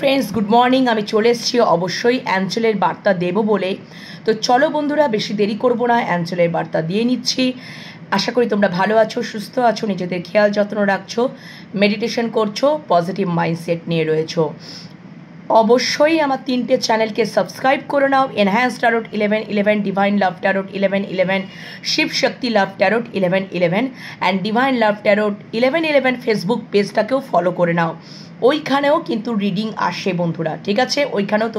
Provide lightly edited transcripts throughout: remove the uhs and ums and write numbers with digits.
Friends good morning আমি চলে এসেছি অবশ্যই অ্যাঞ্জেলের বার্তা দেব বলে। তো চলো বন্ধুরা বেশি দেরি করব না, অ্যাঞ্জেলের বার্তা দিয়ে নিচ্ছি। আশা করি তোমরা ভালো আছো, সুস্থ আছো, নিজেদের খেয়াল যত্ন রাখছো, মেডিটেশন করছো, পজিটিভ মাইন্ডসেট নিয়ে রয়েছো। অবশ্যই আমার তিনটে চ্যানেলকে সাবস্ক্রাইব করে নাও। Enhance tarot 1111, divine love tarot 1111, Shiv Shakti love tarot 1111 and divine love tarot 1111 Facebook পেজটাকেও ফলো করে নাও। ওইখানেও কিন্তু রিডিং আসে বন্ধুরা, ঠিক আছে? ওইখানেও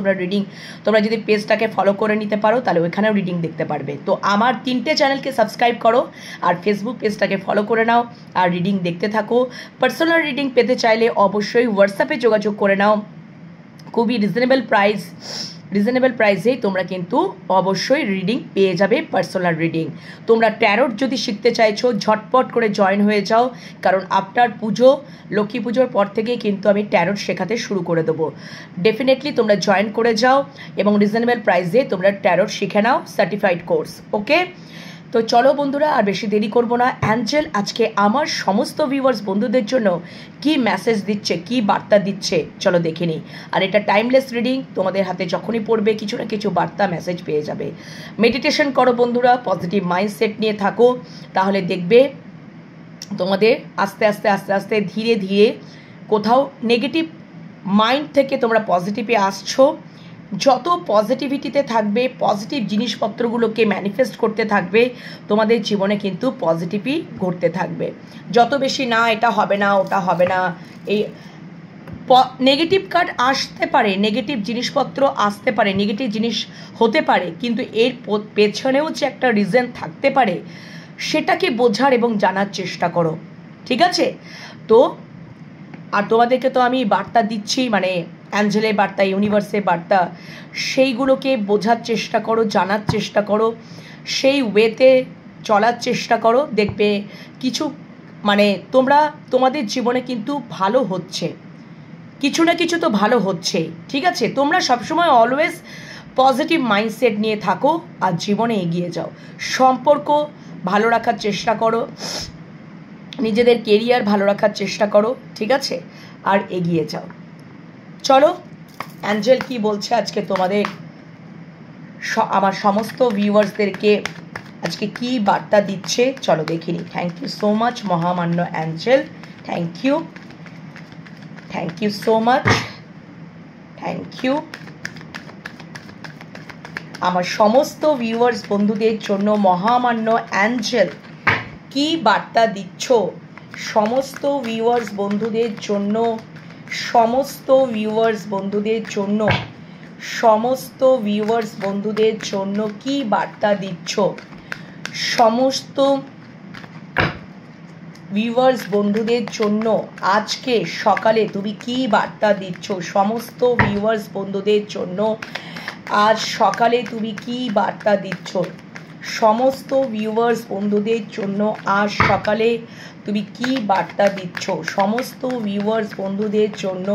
তোমরা যদি পেজটাকে ফলো করে নিতে পারো তাহলে ওইখানেও রিডিং দেখতে পারবে। তো আমার তিনটে চ্যানেলকে সাবস্ক্রাইব করো আর ফেসবুক পেজটাকে ফলো করে নাও আর রিডিং দেখতে থাকো। পার্সোনাল রিডিং পেতে চাইলে অবশ্যই হোয়াটসঅ্যাপে যোগাযোগ করে নাও। খুবই রিজনেবল প্রাইসেই তোমরা কিন্তু অবশ্যই রিডিং পেয়ে যাবে, পার্সোনাল রিডিং। তোমরা ট্যারোট যদি শিখতে চাইছো ঝটপট করে জয়েন হয়ে যাও, কারণ আফটার পুজো, লক্ষ্মী পুজোর পর থেকেই কিন্তু আমি ট্যারোট শেখাতে শুরু করে দেবো। ডেফিনেটলি তোমরা জয়েন করে যাও এবং রিজনেবল প্রাইসে তোমরা ট্যারোট শিখে নাও, সার্টিফাইড কোর্স। ওকে, তো চলো বন্ধুরা আর বেশি দেরি করব না। অ্যাঞ্জেল আজকে আমার সমস্ত ভিউয়ার্স বন্ধুদের জন্য কি মেসেজ দিচ্ছে, কি বার্তা দিচ্ছে চলো দেখে নিই। আর এটা টাইমলেস রিডিং, তোমাদের হাতে যখনই পড়বে কিছু না কিছু বার্তা মেসেজ পেয়ে যাবে। মেডিটেশন করো বন্ধুরা, পজিটিভ মাইন্ডসেট নিয়ে থাকো, তাহলে দেখবে তোমাদের আস্তে আস্তে ধীরে ধীরে কোথাও নেগেটিভ মাইন্ড থেকে তোমরা পজিটিভে আসছো। যত পজিটিভিটিতে থাকবে, পজিটিভ জিনিসপত্রগুলোকে ম্যানিফেস্ট করতে থাকবে, তোমাদের জীবনে কিন্তু পজিটিভই ঘটতে থাকবে। যত বেশি না এটা হবে না, ওটা হবে না, এই নেগেটিভ কার্ড আসতে পারে, নেগেটিভ জিনিসপত্র আসতে পারে, নেগেটিভ জিনিস হতে পারে, কিন্তু এর পেছনেও যে একটা রিজন থাকতে পারে সেটাকে বোঝার এবং জানার চেষ্টা করো, ঠিক আছে? তো আর তোমাদেরকে তো আমি বার্তা দিচ্ছি, মানে অ্যাঞ্জেলের বার্তা, ইউনিভার্সের বার্তা, সেইগুলোকে বোঝার চেষ্টা করো, জানার চেষ্টা করো, সেই ওয়েতে চলার চেষ্টা করো। দেখবে কিছু মানে তোমাদের জীবনে কিন্তু ভালো হচ্ছে, কিছু না কিছু তো ভালো হচ্ছে, ঠিক আছে? তোমরা সবসময় অলওয়েজ পজিটিভ মাইন্ডসেট নিয়ে থাকো আর জীবনে এগিয়ে যাও। সম্পর্ক ভালো রাখার চেষ্টা করো, নিজেদের কেরিয়ার ভালো রাখার চেষ্টা করো, ঠিক আছে? আর এগিয়ে যাও। চলো অ্যাঞ্জেল কি বলছে আজকে তোমাদের, আমার সমস্ত ভিউয়ার্সদেরকে আজকে কি বার্তা দিচ্ছে চলো দেখিনি। থ্যাংক ইউ সো মাচ মহামান্য angel, thank you so much, thank you. আমার সমস্ত ভিউয়ার্স বন্ধুদের জন্য মহামান্য অ্যাঞ্জেল কি বার্তা দিচ্ছ সমস্ত ভিউয়ার্স বন্ধুদের জন্য, সমস্ত ভিউয়ার্স বন্ধুদের জন্য কি বার্তা দিচ্ছ? সমস্ত ভিউয়ার্স বন্ধুদের জন্য আজকে সকালে তুমি কি বার্তা দিচ্ছ? সমস্ত ভিউয়ার্স বন্ধুদের জন্য আজ সকালে তুমি কি বার্তা দিচ্ছ? সমস্ত ভিউয়ার্স বন্ধুদের জন্য আজ সকালে তুমি কি বার্তা দিচ্ছ? সমস্ত ভিউয়ার্স বন্ধুদের জন্য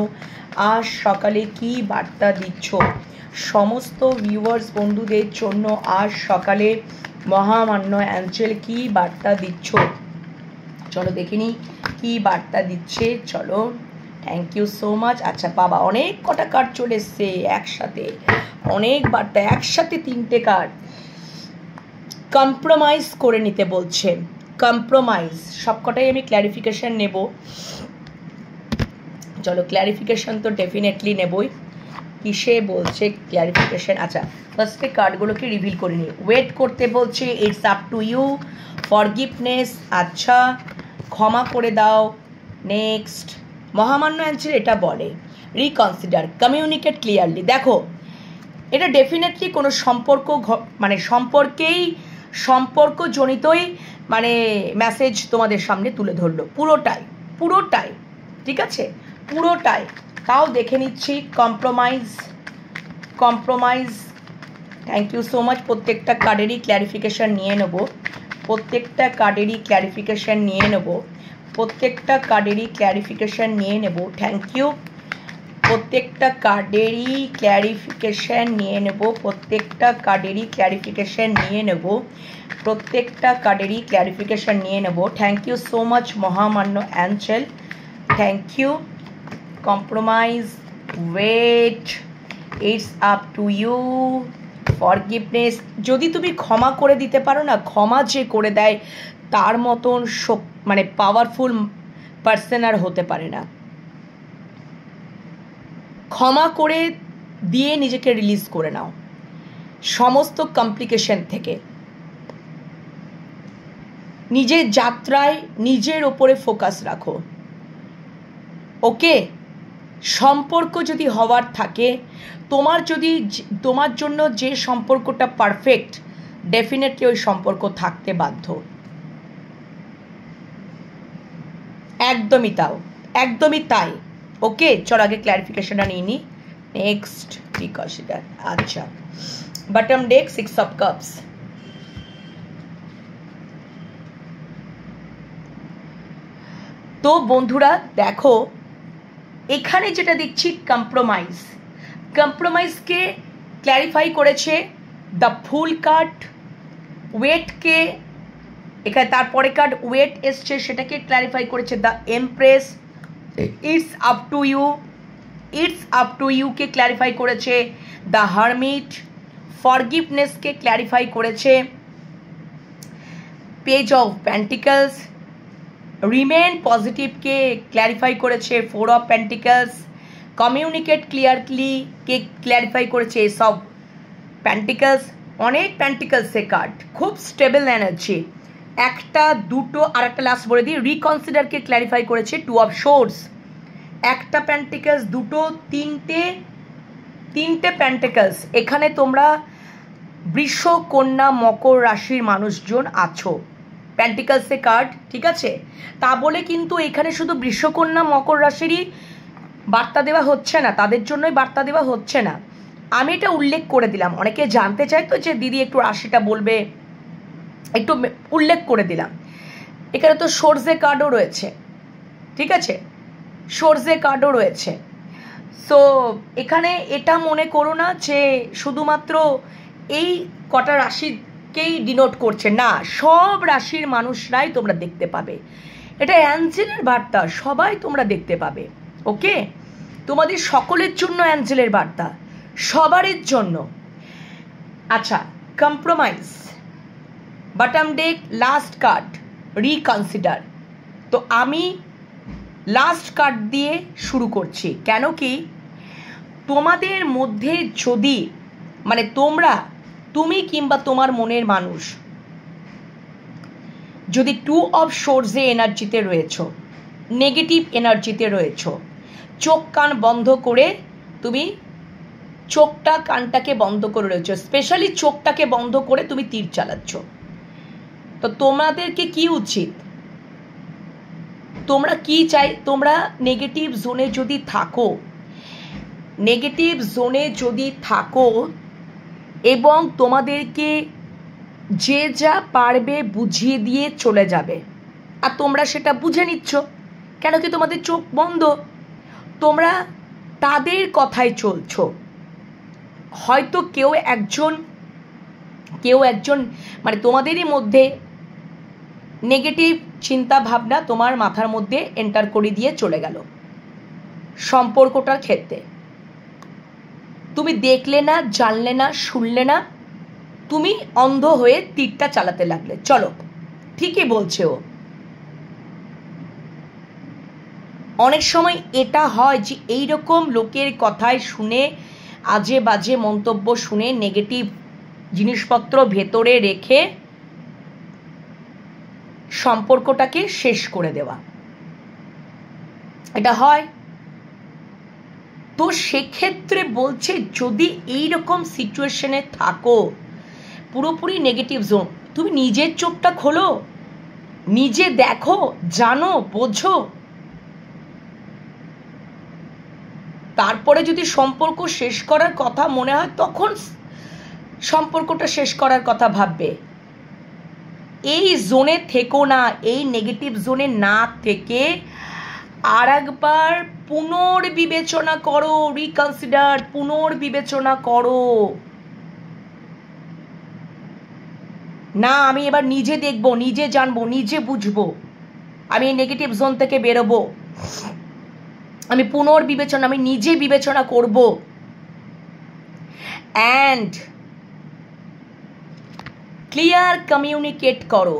আজ সকালে কি বার্তা দিচ্ছ? সমস্ত ভিউয়ার্স বন্ধুদের জন্য আজ সকালে মহামান্য অ্যাঞ্জেল কি বার্তা দিচ্ছ চলো দেখিনি কি বার্তা দিচ্ছে। চলো, থ্যাংক ইউ সো মাচ। আচ্ছা বাবা, অনেক কটা কার্ড চলে এসছে একসাথে, অনেক বার্তা একসাথে, তিনটে কার্ড। কম্প্রোমাইজ করে নিতে বলছে, কম্প্রোমাইজ, সবকটাই আমি ক্ল্যারিফিকেশন নেব। চলো ক্ল্যারিফিকেশন তো ডেফিনেটলি নেবই। কিসে বলছে ক্ল্যারিফিকেশন? আচ্ছা ফার্স্টে কার্ডগুলোকে রিভিল করে নিই। ওয়েট করতে বলছে, it's up to you, forgiveness, আচ্ছা ক্ষমা করে দাও। নেক্সট মহামান্য অ্যাঞ্জেল এটা বলে রিকনসিডার, কমিউনিকেট ক্লিয়ারলি। দেখো এটা ডেফিনেটলি কোনো সম্পর্কজনিতই মানে মেসেজ তোমাদের সামনে তুলে ধরলো, পুরোটাই ঠিক আছে, পুরোটাই। তাও দেখে নিচ্ছি compromise. Thank you so much. প্রত্যেকটা কার্ডেরই ক্ল্যারিফিকেশান নিয়ে নেব, প্রত্যেকটা কার্ডেরই ক্ল্যারিফিকেশান নিয়ে নেব। Thank you. প্রত্যেকটা কার্ডেরই ক্ল্যারিফিকেশান নিয়ে নেব। থ্যাংক ইউ সো মাচ মহামান্য angel, thank you. Compromise, wait, it's up to you, forgiveness. যদি তুমি ক্ষমা করে দিতে পারো না, ক্ষমা যে করে দেয় তার মতন মানে পাওয়ারফুল পার্সন আর হতে পারে না। ক্ষমা করে দিয়ে নিজেকে রিলিজ করে নাও সমস্ত কমপ্লিকেশন থেকে। নিজের যাত্রায় নিজের ওপরে ফোকাস রাখো। ওকে, সম্পর্ক যদি হওয়ার থাকে, তোমার জন্য যে সম্পর্কটা পারফেক্ট, ডেফিনেটলি ওই সম্পর্ক থাকতে বাধ্য। একদমই তাই। ওকে, চল আগে ক্ল্যারিফিকেশনটা নিয়ে নিই। Next reconsider. আচ্ছা, বটম ডেক 6 অফ কাপস। তো বন্ধুরা দেখো, এখানে যেটা দেখছি কম্প্রোমাইজকে ক্ল্যারিফাই করেছে দ্য ফুল কার্ড। ওয়েটকে এখানে তারপরে কার্ড ওয়েট এসছে, সেটাকে ক্ল্যারিফাই করেছে the empress. It's up to ইউকে ক্ল্যারিফাই করেছে দ্য হারমিট। ফরগিভনেসকে ক্ল্যারিফাই করেছে পেজ অফ পেন্টিকলস। রিমেন পজিটিভকে ক্ল্যারিফাই করেছে 4 অফ পেন্টিকলস। কমিউনিকেট ক্লিয়ারলি কে ক্ল্যারিফাই করেছে এস অফ পেন্টিকলস। অনেক পেন্টিকলসে কার্ড, খুব স্টেবল এনার্জি। একটা দুটো আর একটা লাস্ট বলে দিই, রিকনসিডারকে ক্ল্যারিফাই করেছে 2 অফ সোর্স। একটা পেন্টিকলস, দুটো, তিনটে পেন্টিকলস। এখানে তোমরা বৃষ, কন্যা, মকর রাশির মানুষজন আছো। পেন্টিকলসে কার্ড, ঠিক আছে? তা বলে কিন্তু এখানে শুধু বৃষকন্যা মকর রাশিরই বার্তা দেওয়া হচ্ছে না, তাদের জন্যই বার্তা দেওয়া হচ্ছে না। আমি এটা উল্লেখ করে দিলাম। অনেকে জানতে চাই তো যে দিদি একটু রাশিটা বলবে, একটু উল্লেখ করে দিলাম। এখানে তো সোর্সে কার্ডও রয়েছে, ঠিক আছে? সোর্সে কার্ডও রয়েছে। সো এখানে এটা মনে করো না যে শুধুমাত্র এই কটা রাশিকেই ডিনোট করছে, না, সব রাশির মানুষরাই তোমরা দেখতে পাবে। এটা অ্যাঞ্জেলের বার্তা, সবাই তোমরা দেখতে পাবে। ওকে, তোমাদের সকলের জন্য অ্যাঞ্জেলের বার্তা, সবারের জন্য। আচ্ছা, compromise, bottom day, last card reconsider. তো আমি লাস্ট কার্ড দিয়ে শুরু করছি। কেন কি, তোমাদের মধ্যে যদি মানে তুমি কিংবা তোমার মনের মানুষ যদি 2 অফ সোর্সে এনার্জিতে রয়েছো, নেগেটিভ এনার্জিতে রয়েছো, চোখ কান বন্ধ করে তুমি কানটাকে বন্ধ করে রয়েছো, স্পেশালি চোখটাকে বন্ধ করে তুমি তীর চালাচ্ছ। তো তোমাদেরকে কি উচিত, তোমরা কি চাই, তোমরা নেগেটিভ জোনে যদি থাকো এবং তোমাদেরকে যে যা পারবে বুঝিয়ে দিয়ে চলে যাবে, আর তোমরা সেটা বুঝে নিচ্ছ। কেন কি, তোমাদের চোখ বন্ধ, তোমরা তাদের কথায় চলছো। হয়তো কেউ একজন মানে তোমাদেরই মধ্যে নেগেটিভ চিন্তা ভাবনা তোমার মাথার মধ্যে এন্টার করে দিয়ে চলে গেল সম্পর্কটার ক্ষেত্রে। তুমি দেখলে না, জানলে না, শুনলে না, তুমি অন্ধ হয়ে তীরটা চালাতে লাগলে। চলো, ঠিকই বলছে ও। অনেক সময় এটা হয় যে এইরকম লোকের কথায় শুনে, আজে বাজে মন্তব্য শুনে, নেগেটিভ জিনিসপত্র ভেতরে রেখে সম্পর্কটাকে শেষ করে দেওয়া, এটা হয়। তো সেক্ষেত্রে বলছে, যদি এইরকম সিচুয়েশনে থাকো, পুরোপুরি নেগেটিভ জোন, তুমি নিজের চোখটা খোলো, নিজে দেখো, জানো, বোঝো। তারপরে যদি সম্পর্ক শেষ করার কথা মনে হয়, তখন সম্পর্কটা শেষ করার কথা ভাববে। এই জোনে থেকো না, এই নেগেটিভ জোনে না থেকে আর একবার পুনর্বিবেচনা করো, রিকনসিডার, পুনর্বিবেচনা করো। না, আমি এবার নিজে দেখবো, নিজে জানবো, নিজে বুঝবো, আমি এই নেগেটিভ জোন থেকে বেরোবো। আমি পুনর্বিবেচনা, আমি নিজে বিবেচনা করব। অ্যান্ড ক্লিয়ার কমিউনিকেট করো,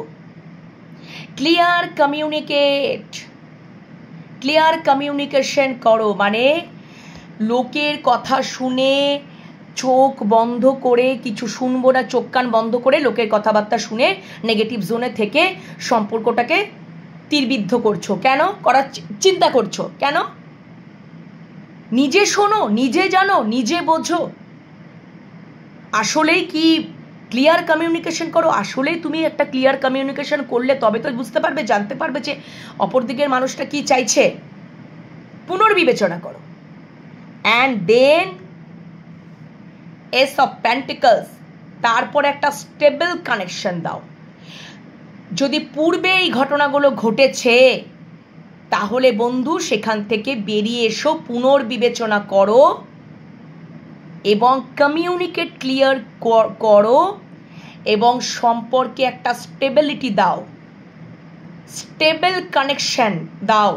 ক্লিয়ার কমিউনিকেশন করো। মানে লোকের কথা শুনে চোখ বন্ধ করে কিছু শুনবো না, চোখ কান বন্ধ করে লোকের কথাবার্তা শুনে নেগেটিভ জোনে থেকে সম্পর্কটাকে তীরবিদ্ধ করছো কেন, করার চিন্তা করছো কেন? নিজে শোনো, নিজে জানো, নিজে বোঝো। আসলেই কি ক্লিয়ার কমিউনিকেশন করো? আসলেই তুমি একটা ক্লিয়ার কমিউনিকেশন করলে তবে তো বুঝতে পারবে, জানতে পারবে যে অপর দিকের মানুষটা কি চাইছে। পুনর্বিবেচনা করো। And then ace of pentacles, তারপর একটা স্টেবল কানেকশন দাও। যদি পূর্বে এই ঘটনাগুলো ঘটেছে তাহলে বন্ধু সেখান থেকে বেরিয়ে এসো, পুনর্বিবেচনা করো এবং কমিউনিকেট ক্লিয়ার করো এবং সম্পর্কে একটা স্টেবিলিটি দাও, স্টেবল কানেকশন দাও,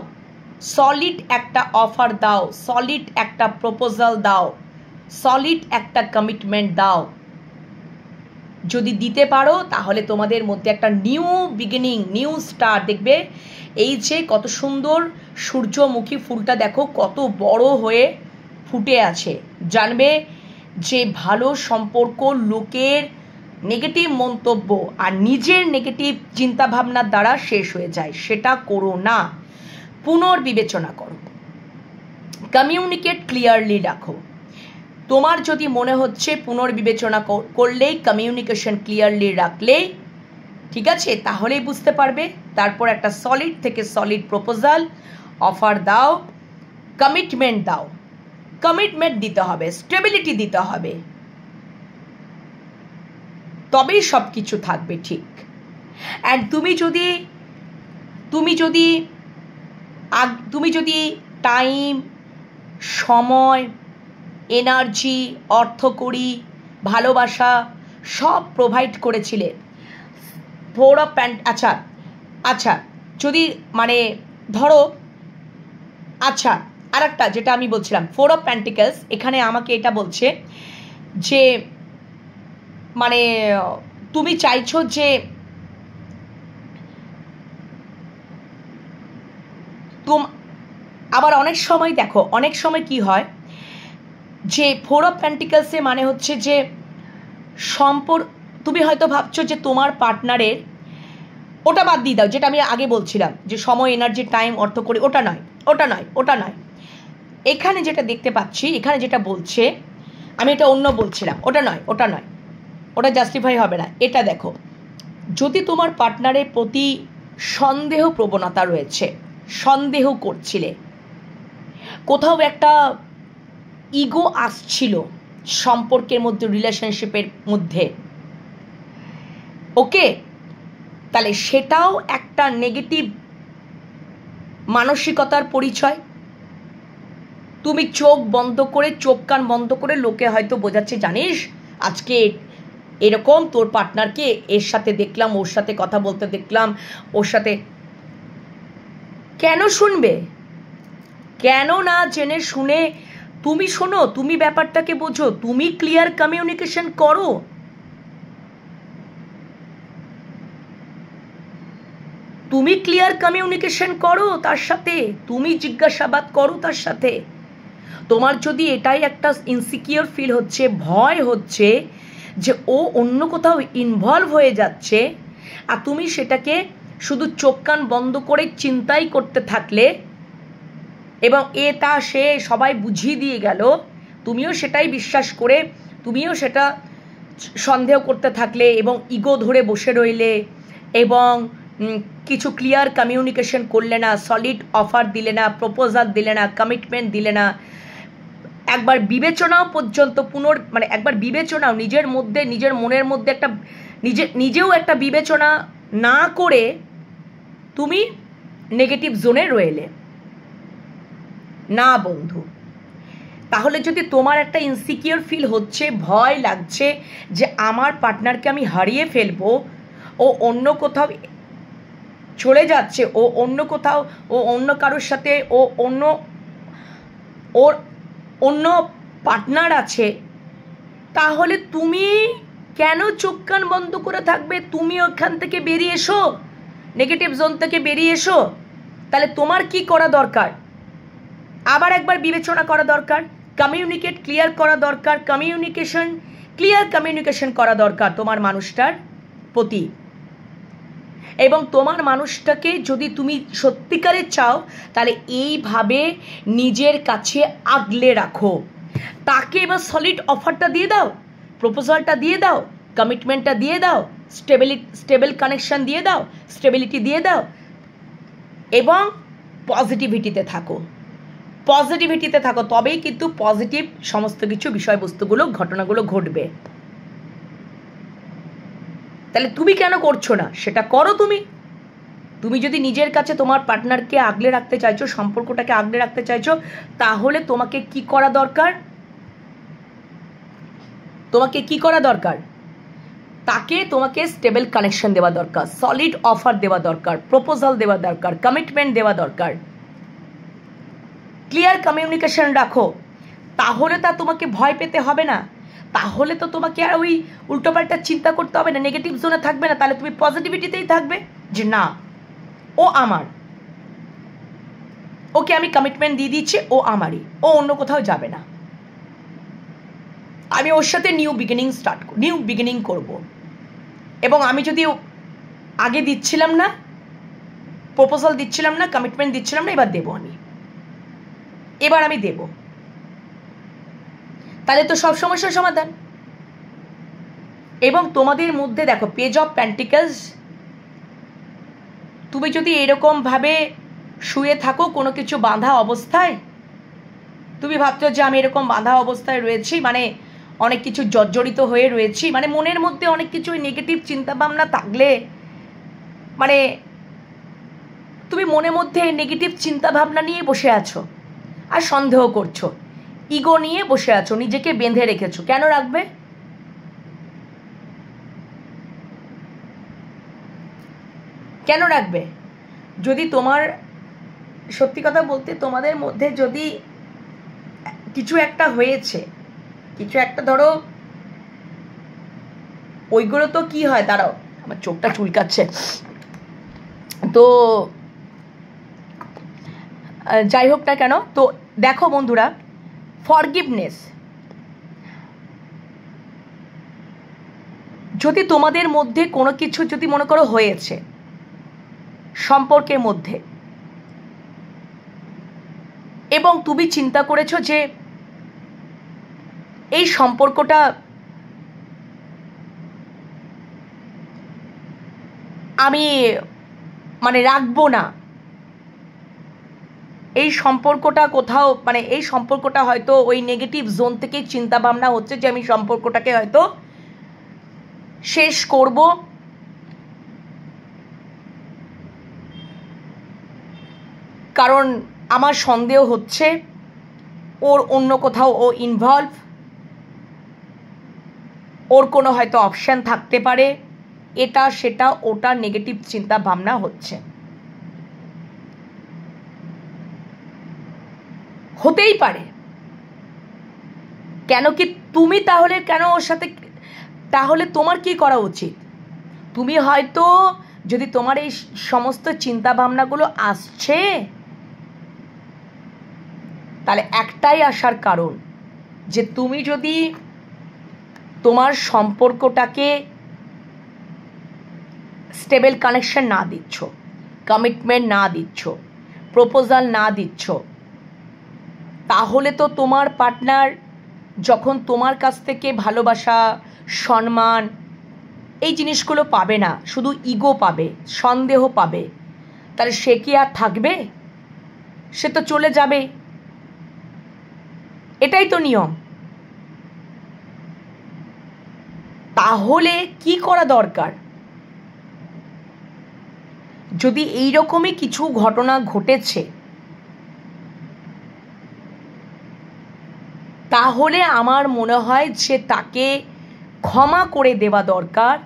সলিড একটা অফার দাও, সলিড একটা প্রপোজাল দাও, সলিড একটা কমিটমেন্ট দাও। যদি দিতে পারো তাহলে তোমাদের মধ্যে একটা নিউ বিগিনিং, নিউ স্টার্ট। দেখবে এই যে কত সুন্দর সূর্যমুখী ফুলটা দেখো কত বড় হয়ে ফুটে আছে। জানবে যে ভালো সম্পর্ক লোকের নেগেটিভ মন্তব্য আর নিজের নেগেটিভ চিন্তাভাবনার দ্বারা শেষ হয়ে যায়। সেটা করো না, পুনর্বিবেচনা করো, কমিউনিকেট ক্লিয়ারলি রাখো। তোমার যদি মনে হচ্ছে পুনর্বিবেচনা করলেই, কমিউনিকেশন ক্লিয়ারলি রাখলেই ঠিক আছে, তাহলেই বুঝতে পারবে। তারপর একটা সলিড থেকে সলিড প্রপোজাল অফার দাও, কমিটমেন্ট দাও। কমিটমেন্ট দিতে হবে, স্টেবিলিটি দিতে হবে, তবেই সব কিছু থাকবে ঠিক। অ্যান্ড তুমি যদি টাইম, সময়, এনার্জি, অর্থকড়ি, ভালোবাসা সব প্রোভাইড করেছিলে, ফোর অফ আচ্ছা যদি মানে ধরো, আচ্ছা আর একটা যেটা আমি বলছিলাম ফোর অফ পেন্টিকলস, এখানে আমাকে এটা বলছে যে মানে তুমি চাইছো যে আবার অনেক সময় দেখো, অনেক সময় কি হয় যে ফোর অফ পেন্টিকলসে মানে হচ্ছে যে তুমি হয়তো ভাবছো যে তোমার পার্টনারের, ওটা বাদ দিয়ে দাও যেটা আমি আগে বলছিলাম যে সময়, এনার্জি, টাইম, অর্থ করে, ওটা নয়। এখানে যেটা দেখতে পাচ্ছি, এখানে যেটা বলছে, আমি এটা অন্য বলছিলাম, ওটা নয়, ওটা জাস্টিফাই হবে না। এটা দেখো, যদি তোমার পার্টনারের প্রতি সন্দেহ প্রবণতা রয়েছে, সন্দেহ করছিলে, কোথাও একটা ইগো আসছিল সম্পর্কের মধ্যে, রিলেশনশিপের মধ্যে, ওকে, তাহলে সেটাও একটা নেগেটিভ মানসিকতার পরিচয়। তুমি চোখ বন্ধ করে, চোখ কান বন্ধ করে লোকে হয়তো বোঝাচ্ছে, জানিস আজকে এরকম তোর পার্টনারকে এর সাথে দেখলাম, ওর সাথে কথা বলতে দেখলাম, ওর সাথে। কেন শুনবে? কেন না জেনে শুনে তুমি শোনো, তুমি ব্যাপারটাকে বোঝো, তুমি ক্লিয়ার কমিউনিকেশন করো। তুমি ক্লিয়ার কমিউনিকেশন করো তার সাথে, তুমি জিজ্ঞাসাবাদ করো তার সাথে। তোমার যদি এটাই একটা ইনসিকিউর ফিল হচ্ছে, ভয় হচ্ছে যে ও অন্য কোথাও ইনভলভ হয়ে যাচ্ছে, আর তুমি সেটাকে শুধু চোখ কান বন্ধ করে চিন্তাই করতে থাকলে এবং তা সে সবাই বুঝিয়ে দিয়ে গেল, তুমিও সেটাই বিশ্বাস করে তুমিও সেটা সন্দেহ করতে থাকলে এবং ইগো ধরে বসে রইলে এবং কিছু ক্লিয়ার কমিউনিকেশন করলে না, সলিড অফার দিলে না, প্রপোজাল দিলে না, কমিটমেন্ট দিলে না, একবার বিবেচনাও পর্যন্ত একবার বিবেচনাও নিজের মধ্যে, নিজের মনের মধ্যে একটা নিজেও একটা বিবেচনা না করে তুমি নেগেটিভ জোনে রয়েলে না বন্ধু। তাহলে যদি তোমার একটা ইনসিকিউর ফিল হচ্ছে, ভয় লাগছে যে আমার পার্টনারকে আমি হারিয়ে ফেলবো, ও অন্য কোথাও চলে যাচ্ছে, ও অন্য কোথাও, ও অন্য কারোর সাথে, ও অন্য ওর অন্য পার্টনার আছে, তাহলে তুমি কেন চোখ কান বন্ধ করে থাকবে? তুমি ওখান থেকে বেরিয়ে এসো, নেগেটিভ জোন থেকে বেরিয়ে এসো। তাহলে তোমার কি করা দরকার? আবার একবার বিবেচনা করা দরকার, কমিউনিকেট ক্লিয়ার করা দরকার, ক্লিয়ার কমিউনিকেশন করা দরকার তোমার মানুষটার প্রতি। এবং তোমার মানুষটাকে যদি তুমি সত্যিকারে চাও, তাহলে এইভাবে নিজের কাছে আগলে রাখো। তাকে এবার সলিড অফারটা দিয়ে দাও, প্রপোজালটা দিয়ে দাও, কমিটমেন্টটা দিয়ে দাও, স্টেবল কানেকশন দিয়ে দাও, স্টেবিলিটি দিয়ে দাও, এবং পজিটিভিটিতে থাকো। তবেই কিন্তু পজিটিভ সমস্ত কিছু বিষয়বস্তুগুলো, ঘটনাগুলো ঘটবে। তাহলে তুমি কেন করছো না? সেটা করো। তুমি যদি নিজের কাছে তোমার পার্টনারকে আগলে রাখতে চাইছো, সম্পর্কটাকে আগলে রাখতে চাইছো, তাহলে তোমাকে কি করা দরকার? তোমাকে স্টেবল কানেকশন দেওয়া দরকার, সলিড অফার দেওয়া দরকার, প্রপোজাল দেওয়া দরকার, কমিটমেন্ট দেওয়া দরকার, ক্লিয়ার কমিউনিকেশন রাখো। তাহলে তা তোমাকে ভয় পেতে হবে না, তাহলে তো তোমাকে আর ওই উল্টোপাল্টা চিন্তা করতে হবে না, নেগেটিভ জোনে থাকবে না। তাহলে তুমি পজিটিভিটিতেই থাকবে যে না, ও আমার, ওকে আমি কমিটমেন্ট দিয়ে দিচ্ছি, ও আমারই, ও অন্য কোথাও যাবে না, আমি ওর সাথে নিউ বিগিনিং করব। এবং আমি যদি আগে দিচ্ছিলাম না, প্রপোজাল দিচ্ছিলাম না, কমিটমেন্ট দিচ্ছিলাম না, এবার দেবো আমি দেব। তাহলে তো সব সমস্যার সমাধান। এবং তোমাদের মধ্যে দেখো, পেজ অফ পেন্টিকলস, তুমি যদি এরকম ভাবে শুয়ে থাকো কোনো কিছু বাঁধা অবস্থায়, তুমি ভাবছো যে আমি এরকম বাঁধা অবস্থায় রয়েছি, মানে অনেক কিছু জর্জরিত হয়ে রয়েছি, মানে মনের মধ্যে অনেক কিছু নেগেটিভ চিন্তাভাবনা থাকলে, মানে তুমি মনের মধ্যে নেগেটিভ চিন্তাভাবনা নিয়ে বসে আছো আর সন্দেহ করছো, ইগো নিয়ে বসে আছো, নিজেকে বেঁধে রেখেছো। কেন রাখবে? যদি তোমার, সত্যি কথা বলতে, তোমাদের মধ্যে যদি কিছু একটা হয়েছে, কিছু একটা, ধরো ওইগুলো তো কি হয়, দাঁড়াও আমার চোখটা চুলকাচ্ছে, তো যাই হোক না কেন, তো দেখো বন্ধুরা, ফরগিভনেস, যদি তোমাদের মধ্যে কোনো কিছু যদি মনে করো হয়েছে সম্পর্কের মধ্যে, এবং তুমি চিন্তা করেছো যে এই সম্পর্কটা আমি মানে রাখবো না, এই সম্পর্কটা কোথাও, মানে এই সম্পর্কটা হয়তো ওই নেগেটিভ জোন থেকে চিন্তা ভাবনা হচ্ছে যে আমি সম্পর্কটাকে হয়তো শেষ করব, কারণ আমার সন্দেহ হচ্ছে ওর অন্য কোথাও ও ইনভলভ, ওর কোনো হয়তো অপশান থাকতে পারে, এটা সেটা ওটা নেগেটিভ চিন্তা ভাবনা হচ্ছে, হতেই পারে। কেন কি তুমি তাহলে কেন ওর সাথে, তাহলে তোমার কি করা উচিত? তুমি হয়তো, যদি তোমার এই সমস্ত চিন্তা ভাবনাগুলো আসছে, তাহলে একটাই আসার কারণ, যে তুমি যদি তোমার সম্পর্কটাকে স্টেবল কানেকশন না দিচ্ছ, কমিটমেন্ট না দিচ্ছ, প্রপোজাল না দিচ্ছ, তাহলে তো তোমার পার্টনার যখন তোমার কাছ থেকে ভালোবাসা, সম্মান, এই জিনিসগুলো পাবে না, শুধু ইগো পাবে, সন্দেহ পাবে, তাহলে সে কি আর থাকবে? সে তো চলে যাবে। এটাই তো নিয়ম। তাহলে কি করা দরকার? যদি এইরকমই কিছু ঘটনা ঘটেছে, তাহলে আমার মনে হয় যে তাকে ক্ষমা করে দেওয়া দরকার,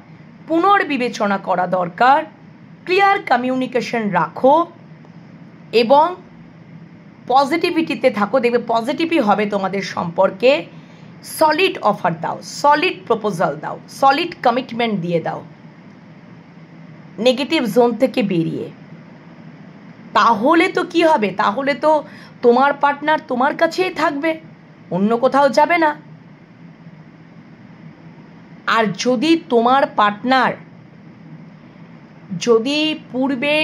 পুনর্বিবেচনা করা দরকার, ক্লিয়ার কমিউনিকেশন রাখো, এবং পজিটিভিটিতে থাকো, দেখবে পজিটিভই হবে তোমাদের সম্পর্কে। সলিড অফার দাও, সলিড প্রপোজাল দাও, সলিড কমিটমেন্ট দিয়ে দাও নেগেটিভ জোন থেকে বেরিয়ে। তাহলে তো কি হবে, তাহলে তো তোমার পার্টনার তোমার কাছেই থাকবে, অন্য কোথাও যাবে না। আর যদি তোমার পার্টনার যদি পূর্বে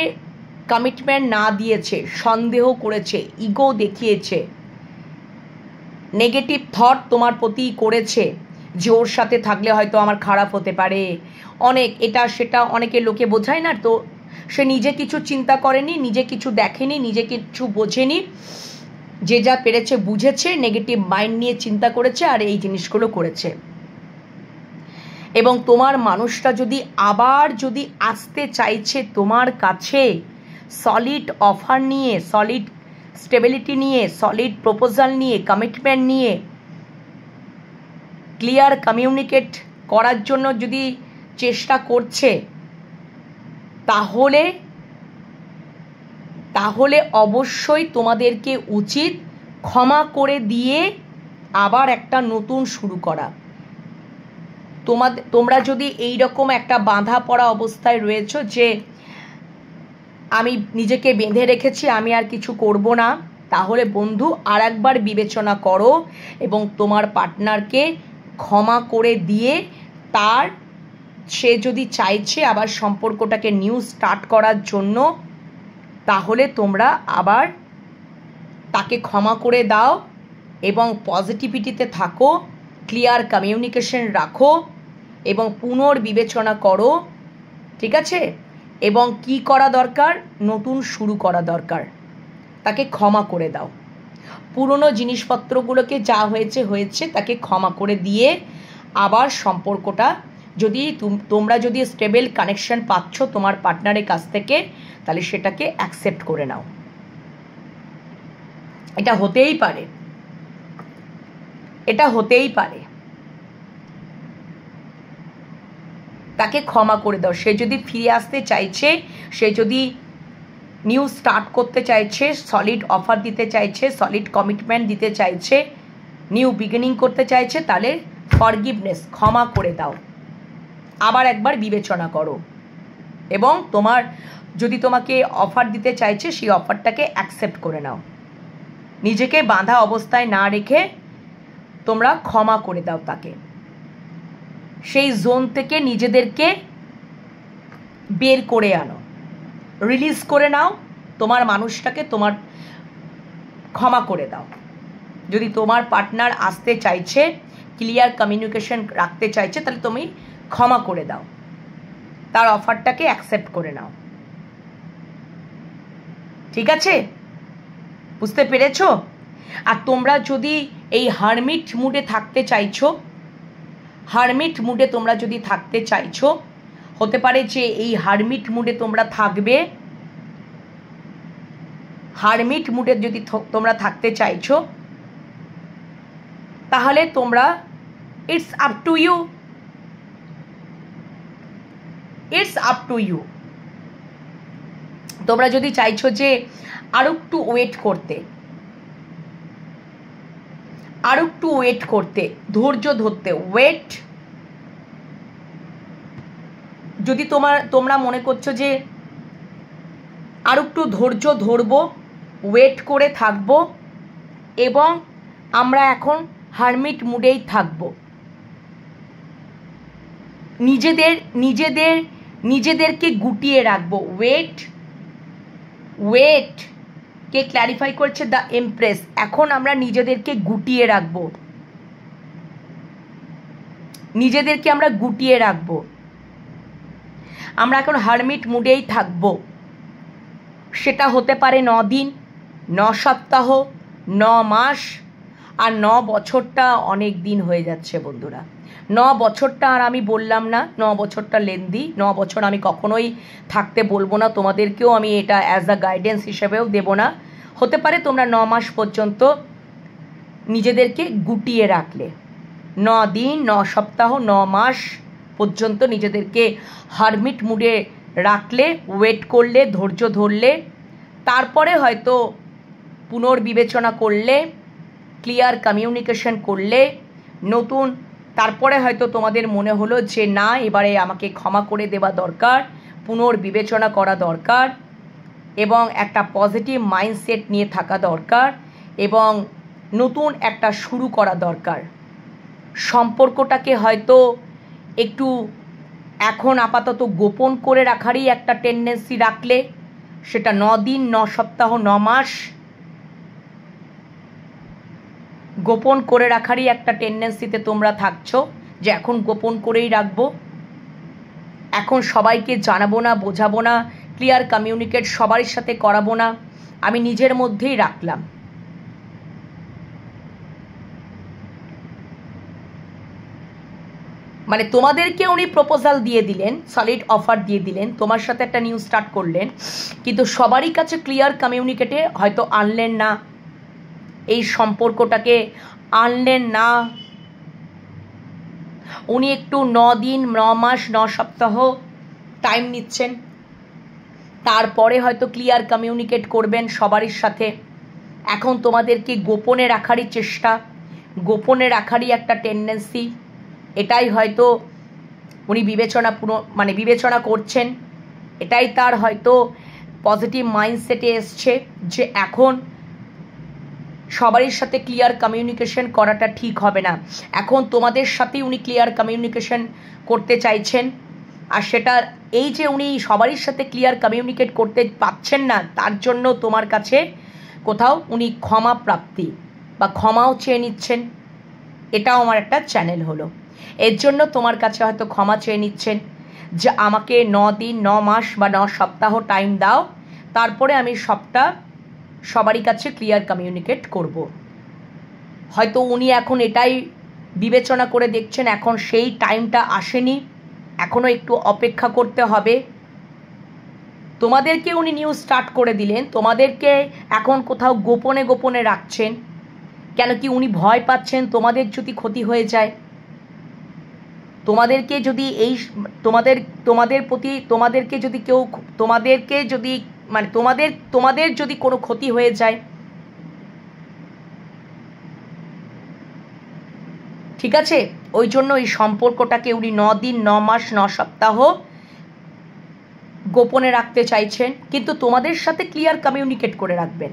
কমিটমেন্ট না দিয়েছে, সন্দেহ করেছে, ইগো দেখিয়েছে, নেগেটিভ থট তোমার প্রতি করেছে যে ওর সাথে থাকলে হয়তো আমার খারাপ হতে পারে, অনেক এটা সেটা অনেকে লোকে বোঝায় না, তো সে নিজে কিছু চিন্তা করেনি, নিজে কিছু দেখেনি, নিজে কিছু বোঝেনি, যে যা পেরেছে বুঝেছে, নেগেটিভ মাইন্ড নিয়ে চিন্তা করেছে আর এই জিনিসগুলো করেছে। এবং তোমার মানুষটা যদি আসতে চাইছে তোমার কাছে সলিড অফার নিয়ে, সলিড স্টেবিলিটি নিয়ে, সলিড প্রপোজাল নিয়ে, কমিটমেন্ট নিয়ে, ক্লিয়ার কমিউনিকেট করার জন্য যদি চেষ্টা করছে, তাহলে অবশ্যই তোমাদেরকে উচিত ক্ষমা করে দিয়ে আবার একটা নতুন শুরু করা। তোমরা যদি এইরকম একটা বাঁধা পড়া অবস্থায় রয়েছো যে আমি নিজেকে বেঁধে রেখেছি, আমি আর কিছু করব না, তাহলে বন্ধু আর একবার বিবেচনা করো এবং তোমার পার্টনারকে ক্ষমা করে দিয়ে সে যদি চাইছে আবার সম্পর্কটাকে নিউ স্টার্ট করার জন্য, তাহলে তোমরা আবার তাকে ক্ষমা করে দাও এবং পজিটিভিটিতে থাকো, ক্লিয়ার কমিউনিকেশন রাখো এবং পুনর্বিবেচনা করো, ঠিক আছে? এবং কি করা দরকার, নতুন শুরু করা দরকার, তাকে ক্ষমা করে দাও। পুরনো জিনিসপত্রগুলোকে যা হয়েছে তাকে ক্ষমা করে দিয়ে আবার সম্পর্কটা, তোমরা যদি স্টেবল কানেকশন পাচ্ছ তোমার পার্টনারের কাছ থেকে, তাহলে সেটাকে অ্যাকসেপ্ট করে নাও। এটা হতেই পারে, এটা হতেই পারে। তাকে ক্ষমা করে দাও। সে যদি ফিরে আসতে চাইছে, সে যদি নিউ স্টার্ট করতে চাইছে, সলিড অফার দিতে চাইছে, সলিড কমিটমেন্ট দিতে চাইছে, নিউ বিগিনিং করতে চাইছে, তাহলে ফরগিভনেস, ক্ষমা করে দাও। আবার একবার বিবেচনা করো এবং যদি তোমাকে অফার দিতে চাইছে সেই অফারটাকে অ্যাকসেপ্ট করে নাও। নিজেকে বাঁধা অবস্থায় না রেখে তোমরা ক্ষমা করে দাও তাকে। সেই জোন থেকে নিজেদেরকে বের করে আনো, রিলিজ করে নাও তোমার মানুষটাকে, তোমার ক্ষমা করে দাও। যদি তোমার পার্টনার আসতে চাইছে, ক্লিয়ার কমিউনিকেশন রাখতে চাইছে, তাহলে তুমি ক্ষমা করে দাও, তার অফারটাকে অ্যাকসেপ্ট করে নাও। ঠিক আছে? বুঝতে পেরেছো? আর তোমরা যদি এই হারমিট মুডে থাকতে চাইছো, হারমিট মুডে তোমরা যদি থাকতে চাইছো, হতে পারে যে এই হারমিট মুডে তোমরা থাকবে, হারমিট মুডে যদি তোমরা থাকতে চাইছো, তাহলে তোমরা it's up to you, it's up to you. তোমরা যদি চাইছো যে আরো একটু ওয়েট করতে, আরো একটু ওয়েট করতে, ধৈর্য ধরতে, ওয়েট, যদি তোমরা মনে করছো যে আরো একটু ধৈর্য ধরবো, ওয়েট করে থাকবো এবং আমরা এখন হারমিট মুডেই থাকবো, নিজেদেরকে গুটিয়ে রাখবো। ওয়েট কে ক্ল্যারিফাই করছে দ্য এমপ্রেস। এখন আমরা নিজেদেরকে গুটিয়ে রাখবো, নিজেদেরকে আমরা গুটিয়ে রাখবো, আমরা এখন হারমিট মুডেই থাকবো। সেটা হতে পারে 9 দিন, 9 সপ্তাহ, 9 মাস, আর 9 বছরটা অনেক দিন হয়ে যাচ্ছে বন্ধুরা। 9 বছরটা আর আমি বললাম না, 9 বছরটা লেন্দি, 9 বছর আমি কখনোই থাকতে বলবো না, তোমাদেরকেও আমি এটা অ্যাজ আ গাইডেন্স হিসেবেও দেবো না। হতে পারে তোমরা 9 মাস পর্যন্ত নিজেদেরকে গুটিয়ে রাখলে, 9 দিন, 9 সপ্তাহ, 9 মাস পর্যন্ত নিজেদেরকে হারমিট মুডে রাখলে, ওয়েট করলে, ধৈর্য ধরলে, তারপরে হয়তো পুনর্বিবেচনা করলে, ক্লিয়ার কমিউনিকেশন করলে, নতুন তারপরে হয়তো তোমাদের মনে হলো যে না, এবারে আমাকে ক্ষমা করে দেওয়া দরকার, পুনর্বিবেচনা করা দরকার এবং একটা পজিটিভ মাইন্ডসেট নিয়ে থাকা দরকার এবং নতুন একটা শুরু করা দরকার। সম্পর্কটাকে হয়তো একটু এখন আপাতত গোপন করে রাখারই একটা টেন্ডেন্সি রাখলে, সেটা 9 দিন, 9 সপ্তাহ, 9 মাস গোপন করে রাখারই একটা টেন্ডেন্সিতে তোমরা থাকছো যে এখন গোপন করেই রাখবো, এখন সবাইকে জানাবো না, বোঝাবো না, ক্লিয়ার কমিউনিকেট সবার সাথে করাবো না, আমি নিজের মধ্যেই রাখলাম। মানে তোমাদেরকে উনি প্রপোজাল দিয়ে দিলেন, সলিড অফার দিয়ে দিলেন, তোমার সাথে একটা নিউ স্টার্ট করলেন, কিন্তু সবারই কাছে ক্লিয়ার কমিউনিকেটে হয়তো আনলেন না, এই সম্পর্কটাকে আনলেন না। উনি একটু 9 দিন, 9 মাস, 9 সপ্তাহ টাইম নিচ্ছেন, তারপরে হয়তো ক্লিয়ার কমিউনিকেট করবেন সবারই সাথে। এখন তোমাদেরকে গোপনে রাখারই চেষ্টা, গোপনে রাখারই একটা টেন্ডেন্সি, এটাই হয়তো উনি বিবেচনা করছেন, এটাই তার হয়তো পজিটিভ মাইন্ডসেটে এসছে যে এখন সবারই সাথে ক্লিয়ার কমিউনিকেশন করাটা ঠিক হবে না, এখন তোমাদের সাথেই উনি ক্লিয়ার কমিউনিকেশন করতে চাইছেন। আর সেটা এই যে উনি সবারই সাথে ক্লিয়ার কমিউনিকেট করতে পারছেন না, তার জন্য তোমার কাছে কোথাও উনি ক্ষমা প্রাপ্তি বা ক্ষমাও চেয়ে নিচ্ছেন, এটাও আমার একটা চ্যানেল হলো। এর জন্য তোমার কাছে হয়তো ক্ষমা চেয়ে নিচ্ছেন যে আমাকে 9 দিন, 9 মাস বা 9 সপ্তাহ টাইম দাও, তারপরে আমি সবারই কাছে ক্লিয়ার কমিউনিকেট করব। হয়তো উনি এখন এটাই বিবেচনা করে দেখছেন এখন সেই টাইমটা আসেনি, এখনও একটু অপেক্ষা করতে হবে। তোমাদেরকে উনি নিউ স্টার্ট করে দিলেন, তোমাদেরকে এখন কোথাও গোপনে গোপনে রাখছেন, কেন কি উনি ভয় পাচ্ছেন তোমাদের যদি ক্ষতি হয়ে যায়, তোমাদেরকে যদি এই তোমাদের প্রতি তোমাদেরকে যদি কেউ তোমাদেরকে যদি মানে তোমাদের যদি কোনো ক্ষতি হয়ে যায়, ঠিক আছে, ওই জন্য এই সম্পর্কটাকে উনি 9 দিন, 9 মাস, 9 সপ্তাহ গোপনে রাখতে চাইছেন, কিন্তু তোমাদের সাথে ক্লিয়ার কমিউনিকেট করে রাখবেন,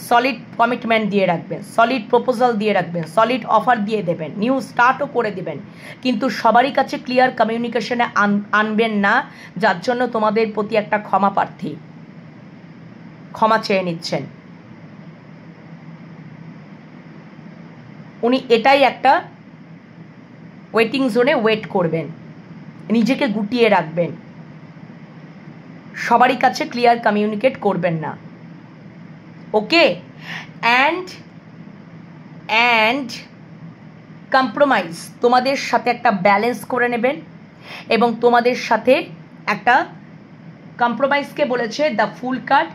সলিড কমিটমেন্ট দিয়ে রাখবেন, সলিড প্রপোজাল দিয়ে রাখবেন, সলিড অফার দিয়ে দেবেন, নিউ স্টার্টও করে দেবেন, কিন্তু সবারই কাছে ক্লিয়ার কমিউনিকেশনে আনবেন না, যার জন্য তোমাদের প্রতি একটা ক্ষমা প্রার্থী, ক্ষমা চেয়ে নিচ্ছেন। উনি এটাই একটা ওয়েটিং জোনে ওয়েট করবেন, নিজেকে গুটিয়ে রাখবেন, সবারই কাছে ক্লিয়ার কমিউনিকেট করবেন না। ওকে, অ্যান্ড কম্প্রোমাইজ তোমাদের সাথে একটা ব্যালেন্স করে নেবেন এবং তোমাদের সাথে একটা কম্প্রোমাইজকে বলেছে দ্য ফুল কার্ড।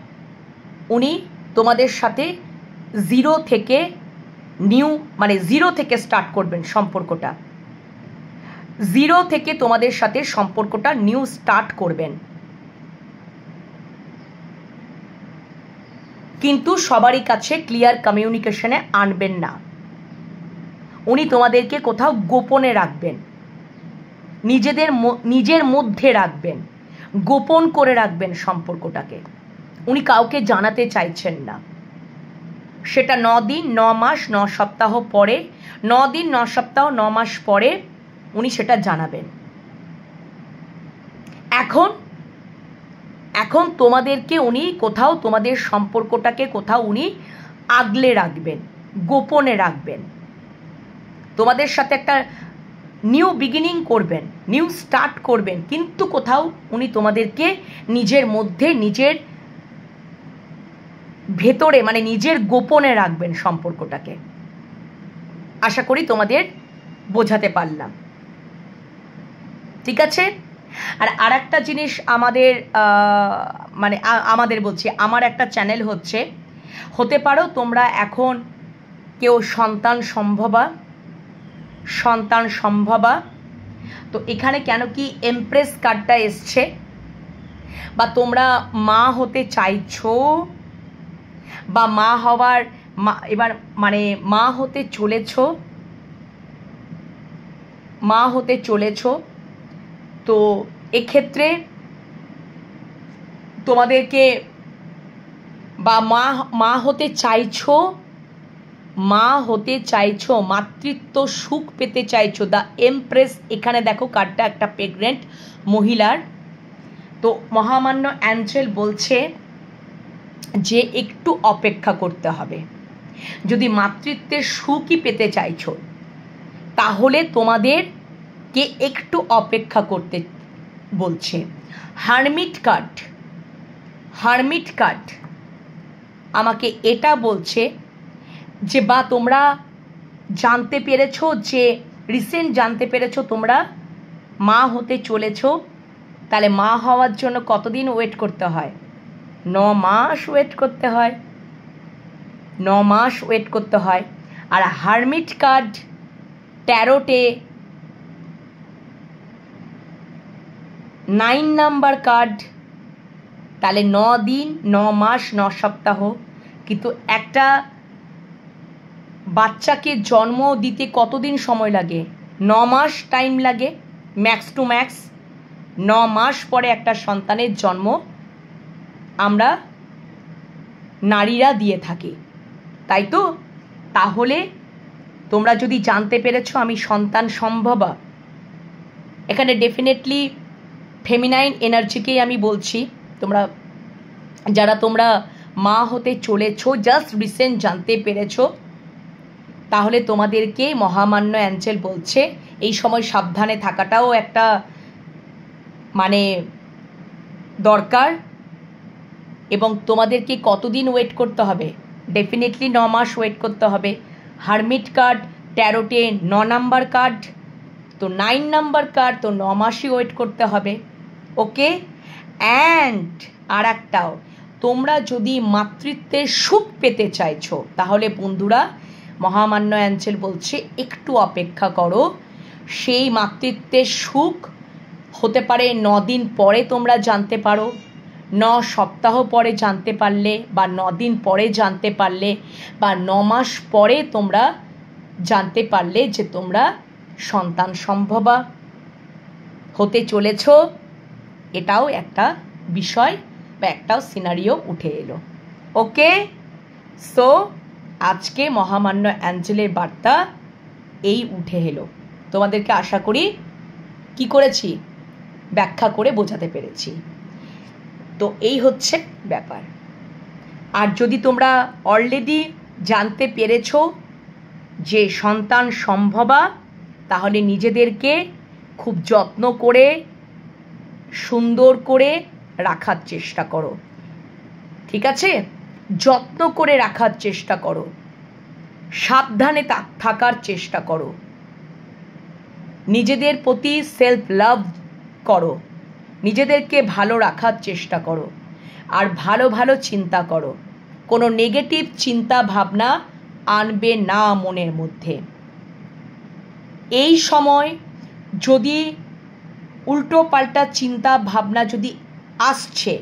উনি তোমাদের সাথে জিরো থেকে স্টার্ট করবেন সম্পর্কটা, জিরো থেকে তোমাদের সাথে সম্পর্কটা নিউ স্টার্ট করবেন, কিন্তু সবারই কাছে ক্লিয়ার কমিউনিকেশনে আনবেন না। উনি তোমাদেরকে কোথাও গোপনে রাখবেন, নিজের মধ্যে রাখবেন, গোপন করে রাখবেন সম্পর্কটাকে, উনি কাউকে জানাতে চাইছেন না। সেটা 9 দিন, 9 মাস, 9 সপ্তাহ পরে, 9 দিন, 9 সপ্তাহ, 9 মাস পরে উনি সেটা জানাবেন। এখন তোমাদেরকে উনি কোথাও তোমাদের সম্পর্কটাকে কোথাও উনি আগলে রাখবেন, গোপনে রাখবেন, তোমাদের সাথে একটা নিউ বিগিনিং করবেন, নিউ স্টার্ট করবেন, কিন্তু কোথাও উনি তোমাদেরকে নিজের মধ্যে, নিজের ভেতরে মানে নিজের গোপনে রাখবেন সম্পর্কটাকে। আশা করি তোমাদের বোঝাতে পারলাম, ঠিক আছে। আর একটা জিনিস আমাদের বলছি, আমার একটা চ্যানেল হচ্ছে, হতে পারো তোমরা এখন কেউ সন্তান সম্ভবা, তো এখানে কেন কি এমপ্রেস কার্ডটা এসছে, বা তোমরা মা হতে চাইছো, বা মা হওয়ার এবার মানে মা হতে চলেছ, তো এক্ষেত্রে তোমাদেরকে বা মা হতে চাইছো, মাতৃত্ব সুখ পেতে চাইছো। দ্য এমপ্রেস, এখানে দেখো কার্ডটা একটা প্রেগনেন্ট মহিলার। তো মহামান্য অ্যাঞ্জেল বলছে যে একটু অপেক্ষা করতে হবে। যদি মাতৃত্বের সুখই পেতে চাইছো তাহলে তোমাদেরকে একটু অপেক্ষা করতে বলছে। হারমিট কার্ড আমাকে এটা বলছে যে বা তোমরা জানতে পেরেছো, যে রিসেন্ট জানতে পেরেছো তোমরা মা হতে চলেছো। তাহলে মা হওয়ার জন্য কতদিন ওয়েট করতে হয়? 9 মাস ওয়েট করতে হয়, 9 মাস ওয়েট করতে হয়। আর হারমিট কার্ড ট্যারোটে 9 নাম্বার কার্ড, তাহলে 9 দিন, 9 মাস, 9 সপ্তাহ। কিন্তু একটা বাচ্চাকে জন্ম দিতে কতদিন সময় লাগে? 9 মাস টাইম লাগে ম্যাক্স টু ম্যাক্স। 9 মাস পরে একটা সন্তানের জন্ম আমরা নারীরা দিয়ে থাকি, তাই তো? তাহলে তোমরা যদি জানতে পেরেছো আমি সন্তান সম্ভবা, এখানে ডেফিনেটলি ফেমিনাইন এনার্জিকেই আমি বলছি। তোমরা মা হতে চলেছো, জাস্ট রিসেন্ট জানতে পেরেছো, তাহলে তোমাদেরকে মহামান্য অ্যাঞ্জেল বলছে এই সময় সাবধানে থাকাটাও একটা মানে দরকার। এবং তোমাদেরকে কতদিন ওয়েট করতে হবে? ডেফিনেটলি 9 মাস ওয়েট করতে হবে। হারমিট কার্ড ট্যারোটে 9 নাম্বার কার্ড, তো 9 নাম্বার কার্ড, তো 9 মাসই ওয়েট করতে হবে। ওকে। অ্যান্ড আর একটাও, তোমরা যদি মাতৃত্বের সুখ পেতে চাইছো তাহলে বন্ধুরা মহামান্য অ্যাঞ্জেল বলছে একটু অপেক্ষা করো। সেই মাতৃত্বের সুখ হতে পারে 9 দিন পরে তোমরা জানতে পারো, 9 সপ্তাহ পরে জানতে পারলে, বা 9 দিন পরে জানতে পারলে, বা 9 মাস পরে তোমরা জানতে পারলে যে তোমরা সন্তান সম্ভবা হতে চলেছ। এটাও একটা বিষয় বা একটাও সিনারিও উঠে এলো। ওকে। সো আজকে মহামান্য অ্যাঞ্জেলের বার্তা এই উঠে এলো। তোমাদেরকে আশা করি কি করেছি, ব্যাখ্যা করে বোঝাতে পেরেছি। তো এই হচ্ছে ব্যাপার। আর যদি তোমরা অলরেডি জানতে পেরেছো যে সন্তান সম্ভবা, তাহলে নিজেদেরকে খুব যত্ন করে সুন্দর করে রাখার চেষ্টা করো, ঠিক আছে? যত্ন করে রাখার চেষ্টা করো, সাবধানে থাকার চেষ্টা করো, নিজেদের প্রতি সেলফ লাভ করো, নিজেদেরকে ভালো রাখার চেষ্টা করো, আর ভালো ভালো চিন্তা করো। কোনো নেগেটিভ চিন্তা ভাবনা আনবে না মনের মধ্যে। এই সময় যদি উল্টো পাল্টা চিন্তা ভাবনা যদি আসছে,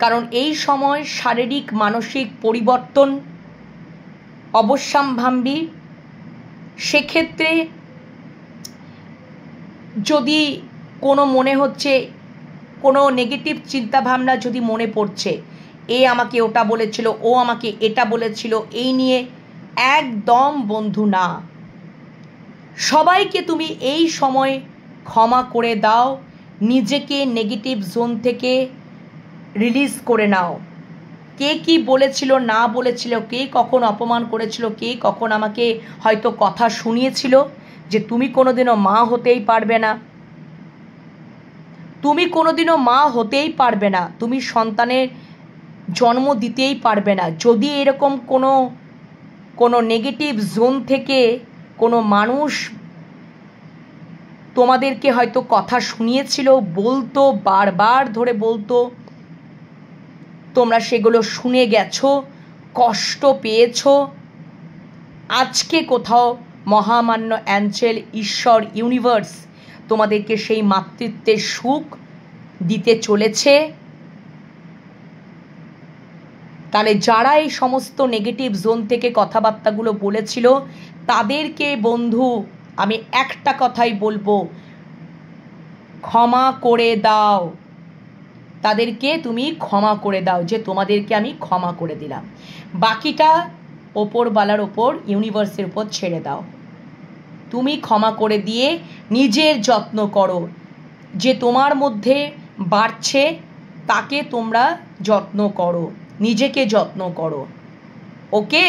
কারণ এই সময় শারীরিক মানসিক পরিবর্তন অবশ্যম্ভাবী, সেক্ষেত্রে যদি কোনো মনে হচ্ছে কোনো নেগেটিভ চিন্তাভাবনা যদি মনে পড়ছে, এ আমাকে ওটা বলেছিল, ও আমাকে এটা বলেছিল, এই নিয়ে একদম বন্ধু না। সবাইকে তুমি এই সময় ক্ষমা করে দাও, নিজেকে নেগেটিভ জোন থেকে রিলিজ করে নাও। কে কি বলেছিল না বলেছিল, কে কখন অপমান করেছিল, কে কখন আমাকে হয়তো কথা শুনিয়েছিল যে তুমি কোনোদিনও মা হতেই পারবে না, তুমি কোনোদিনও মা হতেই পারবে না, তুমি সন্তানের জন্ম দিতেই পারবে না। যদি এরকম কোনো নেগেটিভ জোন থেকে কোনো মানুষ তোমাদেরকে হয়তো কথা শুনিয়েছিল, বলতো, বারবার ধরে বলতো, তোমরা সেগুলো শুনে গেছো, কষ্ট পেয়েছো, আজকে কোথাও মহামান্য অ্যাঞ্জেল, ঈশ্বর, ইউনিভার্স তোমাদেরকে সেই মাতৃত্বের সুখ দিতে চলেছে। তাহলে যারা এই সমস্ত নেগেটিভ জোন থেকে কথাবার্তাগুলো বলেছিল তাদেরকে বন্ধু আমি একটা কথাই বলবো, ক্ষমা করে দাও। তাদেরকে তুমি ক্ষমা করে দাও, যে তোমাদেরকে আমি ক্ষমা করে দিলাম। বাকিটা ওপরওয়ালার ওপর, ইউনিভার্সের উপর ছেড়ে দাও। তুমি ক্ষমা করে দিয়ে নিজের যত্ন করো। যে তোমার মধ্যে বাড়ছে তাকে তোমরা যত্ন করো, নিজেকে যত্ন করো। ওকে,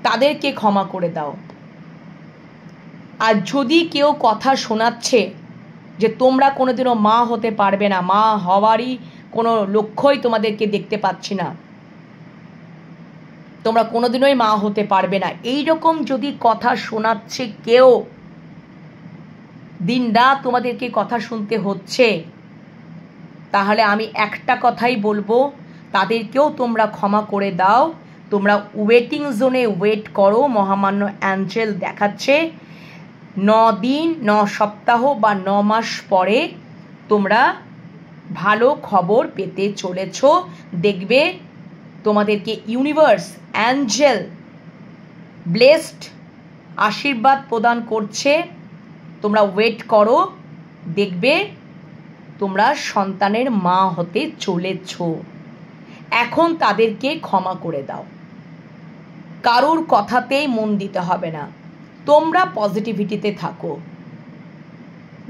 তাদেরকে ক্ষমা করে দাও। আর যদি কেউ কথা শোনাচ্ছে যে তোমরা কোনোদিনও মা হতে পারবে না, মা হওয়ারই কোনো লক্ষ্যই তোমাদেরকে দেখতে পাচ্ছি না, তোমরা কোনোদিনই মা হতে পারবে না, এই রকম যদি কথা শোনাচ্ছে কেউ, দিন রাত তোমাদেরকে কথা শুনতে হচ্ছে, তাহলে আমি একটা কথাই বলবো, তাদেরকেও তোমরা ক্ষমা করে দাও। তোমরা ওয়েটিং জোনে ওয়েট করো। মহামান্য অ্যাঞ্জেল দেখাচ্ছে 9 দিন, 9 সপ্তাহ বা 9 মাস পরে তোমরা ভালো খবর পেতে চলেছ। দেখবে তোমাদেরকে ইউনিভার্স, অ্যাঞ্জেল ব্লেসড আশীর্বাদ প্রদান করছে। তোমরা ওয়েট করো, দেখবে তোমরা সন্তানের মা হতে চলেছ। এখন তাদেরকে ক্ষমা করে দাও। কারোর কথাতেই মন দিতে হবে না, তোমরা পজিটিভিটিতে থাকো।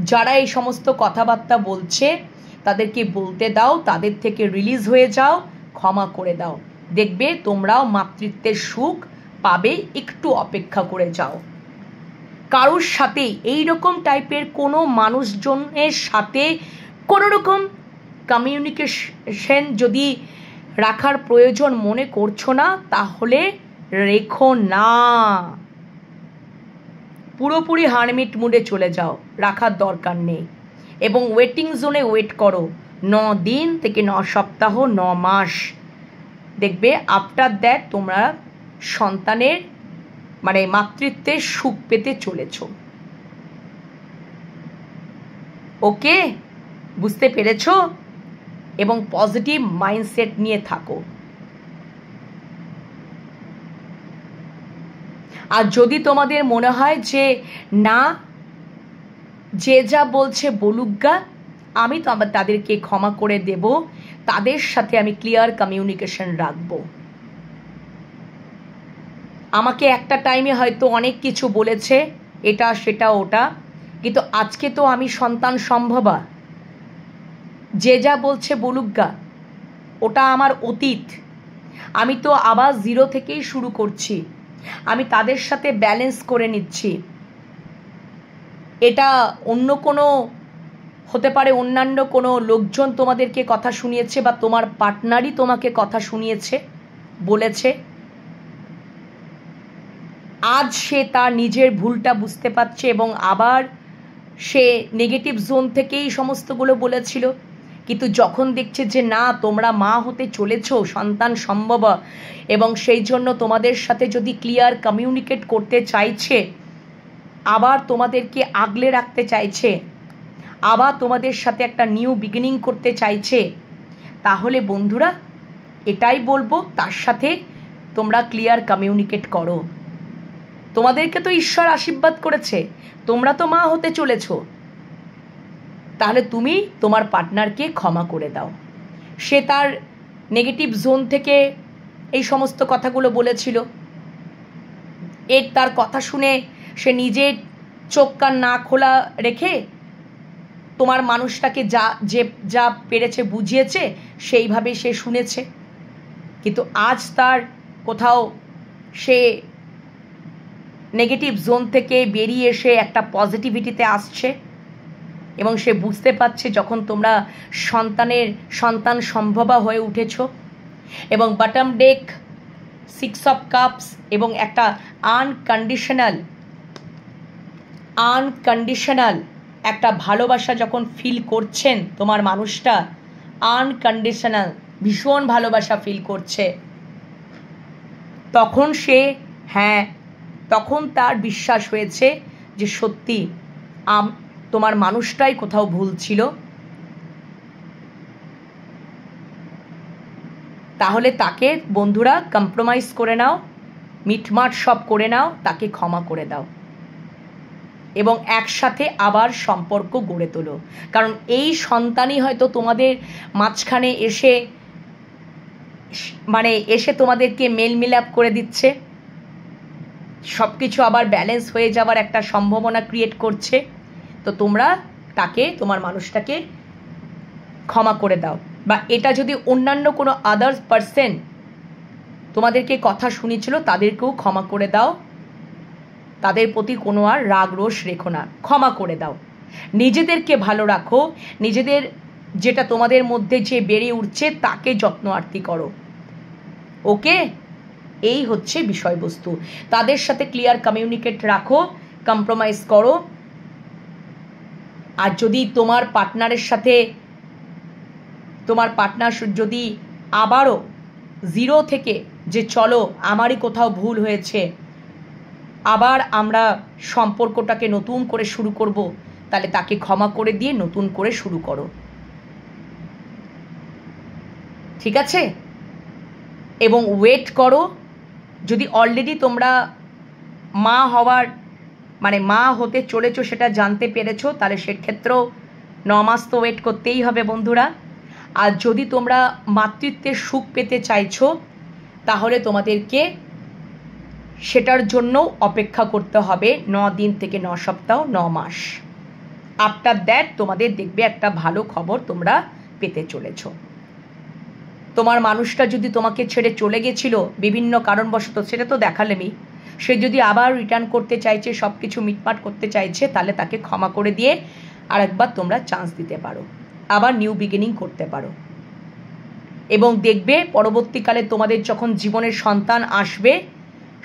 যারা এই সমস্ত কথাবার্তা বলছে তাদেরকে বলতে দাও, তাদের থেকে রিলিজ হয়ে যাও, ক্ষমা করে দাও। দেখবে তোমরাও মাতৃত্বের সুখ পাবে। একটু অপেক্ষা করে যাও। কারোর সাথে এই রকম টাইপের কোনো মানুষজনের সাথে কোনো রকম কমিউনিকেশন যদি রাখার প্রয়োজন মনে করছো না, তাহলে রেখো না। পুরোপুরি হারমিট মুডে চলে যাও, রাখার দরকার নেই। এবং ওয়েটিং জোনে ওয়েট করো 9 দিন থেকে 9 সপ্তাহ, 9 মাস। দেখবে আফটার দ্যাট তোমরা সন্তানের মানে মাতৃত্বের সুখ পেতে চলেছ। ওকে, বুঝতে পেরেছ? এবং পজিটিভ মাইন্ডসেট নিয়ে থাকো। আর যদি তোমাদের মনে হয় যে না, যে যা বলছে বলুকগা, আমি তো আবার তাদেরকে ক্ষমা করে দেব, তাদের সাথে আমি ক্লিয়ার কমিউনিকেশন রাখব। আমাকে একটা টাইমে হয়তো অনেক কিছু বলেছে, এটা সেটা ওটা, কিন্তু আজকে তো আমি সন্তান সম্ভবা। যে যা বলছে বলুকগা, ওটা আমার অতীত। আমি তো আবার 0 থেকেই শুরু করছি। আমি তাদের সাথে ব্যালেন্স করে নিচ্ছি। এটা অন্য কোনো হতে পারে, অন্যান্য কোনো লোকজন তোমাদেরকে কথা শুনিয়েছে বা তোমার পার্টনারই তোমাকে কথা শুনিয়েছে, বলেছে। আজ সে তার নিজের ভুলটা বুঝতে পারছে এবং আবার সে নেগেটিভ জোন থেকেই সমস্তগুলো বলেছিল। কিন্তু যখন দেখছে যে না, তোমরা মা হতে চলেছ, সন্তান সম্ভব, এবং সেই জন্য তোমাদের সাথে যদি ক্লিয়ার কমিউনিকেট করতে চাইছে, আবার তোমাদেরকে আগলে রাখতে চাইছে, আবার তোমাদের সাথে একটা নিউ বিগিনিং করতে চাইছে, তাহলে বন্ধুরা এটাই বলবো, তার সাথে তোমরা ক্লিয়ার কমিউনিকেট করো। তোমাদেরকে তো ঈশ্বর আশীর্বাদ করেছে, তোমরা তো মা হতে চলেছ, তাহলে তুমি তোমার পার্টনারকে ক্ষমা করে দাও। সে তার নেগেটিভ জোন থেকে এই সমস্ত কথাগুলো বলেছিল, তার কথা শুনে সে নিজের চোখ কান না খোলা রেখে তোমার মানুষটাকে যা পেরেছে বুঝিয়েছে, সেইভাবে সে শুনেছে। কিন্তু আজ তার কোথাও সে নেগেটিভ জোন থেকে বেরিয়ে এসে একটা পজিটিভিটিতে আসছে এবং সে বুঝতে পারছে যখন তোমরা সন্তান সম্ভবা হয়ে উঠেছ। এবং বটম ডেক 6 অফ কাপস এবং একটা আনকন্ডিশনাল একটা ভালোবাসা যখন ফিল করছেন তোমার মানুষটা, আনকন্ডিশনাল ভীষণ ভালোবাসা ফিল করছে, তখন তখন তার বিশ্বাস হয়েছে যে সত্যি তোমার মানুষটাই কোথাও ভুল ছিল। তাহলে তাকে বন্ধুরা কম্প্রোমাইজ করে নাও, মিটমাট সব করে নাও, তাকে ক্ষমা করে দাও এবং একসাথে আবার সম্পর্ক গড়ে তোলো। কারণ এই সন্তানই হয়তো তোমাদের মাঝখানে এসে এসে তোমাদেরকে মেলমিলাপ করে দিচ্ছে, সব কিছু আবার ব্যালেন্স হয়ে যাওয়ার একটা সম্ভাবনা ক্রিয়েট করছে। তো তোমরা তাকে, তোমার মানুষটাকে ক্ষমা করে দাও। বা এটা যদি অন্যান্য কোনো আদার্স পার্সন তোমাদেরকে কথা শুনেছিল, তাদেরকেও ক্ষমা করে দাও। তাদের প্রতি কোনো আর রাগ রোষ রেখো না, ক্ষমা করে দাও। নিজেদেরকে ভালো রাখো, নিজেদের যেটা তোমাদের মধ্যে যে বেড়ে উঠছে তাকে যত্ন আরতি করো। ওকে, এই হচ্ছে বিষয়বস্তু। তাদের সাথে ক্লিয়ার কমিউনিকেট রাখো, কম্প্রোমাইজ করো। আর যদি তোমার পার্টনারের সাথে তোমার পার্টনার যদি আবারও জিরো থেকে যে চলো আমারই কোথাও ভুল হয়েছে, আবার আমরা সম্পর্কটাকে নতুন করে শুরু করব, তাহলে তাকে ক্ষমা করে দিয়ে নতুন করে শুরু করো। ঠিক আছে? এবং ওয়েট করো। যদি অলরেডি তোমরা মা হওয়ার মা হতে চলেছো সেটা জানতে পেরেছো, তাহলে সেক্ষেত্রেও 9 মাস তো ওয়েট করতেই হবে বন্ধুরা। আর যদি তোমরা মাতৃত্বের সুখ পেতে চাইছো, তাহলে তোমাদেরকে সেটার জন্য অপেক্ষা করতে হবে 9 দিন থেকে 9 সপ্তাহ, 9 মাস। আফটার দ্যাট তোমাদের দেখবে একটা ভালো খবর তোমরা পেতে চলেছ। তোমার মানুষটা যদি তোমাকে ছেড়ে চলে গেছিল বিভিন্ন কারণবশত, সেটা তো দেখালেমই, সে যদি আবার রিটার্ন করতে চাইছে, সব কিছু মিটমাট করতে চাইছে, তাহলে তাকে ক্ষমা করে দিয়ে আরেকবার তোমরা চান্স দিতে পারো, আবার নিউ বিগিনিং করতে পারো। এবং দেখবে পরবর্তীকালে তোমাদের যখন জীবনের সন্তান আসবে,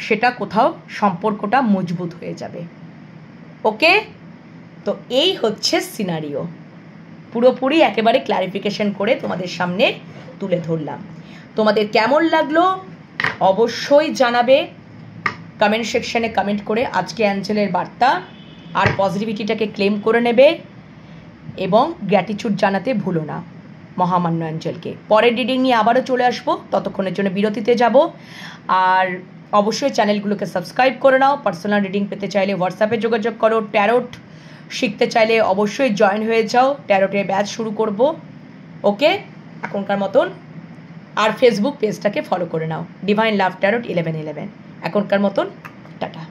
সেটা কোথাও সম্পর্কটা মজবুত হয়ে যাবে। ওকে, তো এই হচ্ছে সিনারিও। পুরোপুরি একেবারে ক্লারিফিকেশন করে তোমাদের সামনে তুলে ধরলাম। তোমাদের কেমন লাগলো অবশ্যই জানাবে কমেন্ট সেকশনে কমেন্ট করে। আজকে অ্যাঞ্জেলের বার্তা আর পজিটিভিটিটাকে ক্লেম করে নেবে এবং গ্র্যাটিটিউড জানাতে ভুলো না মহামান্য অ্যাঞ্জেলকে। পরের রিডিং নিয়ে আবারও চলে আসবো, ততক্ষণের জন্য বিরতিতে যাব। আর অবশ্যই চ্যানেলগুলোকে সাবস্ক্রাইব করে নাও। পার্সোনাল রিডিং পেতে চাইলে হোয়াটসঅ্যাপে যোগাযোগ করো। ট্যারোট শিখতে চাইলে অবশ্যই জয়েন হয়ে যাও, ট্যারোটের ব্যাচ শুরু করব। ওকে, এখনকার মতন। আর ফেসবুক পেজটাকে ফলো করে নাও, ডিভাইন লাভ ট্যারোট 1111। এখনকার মতন টাটা।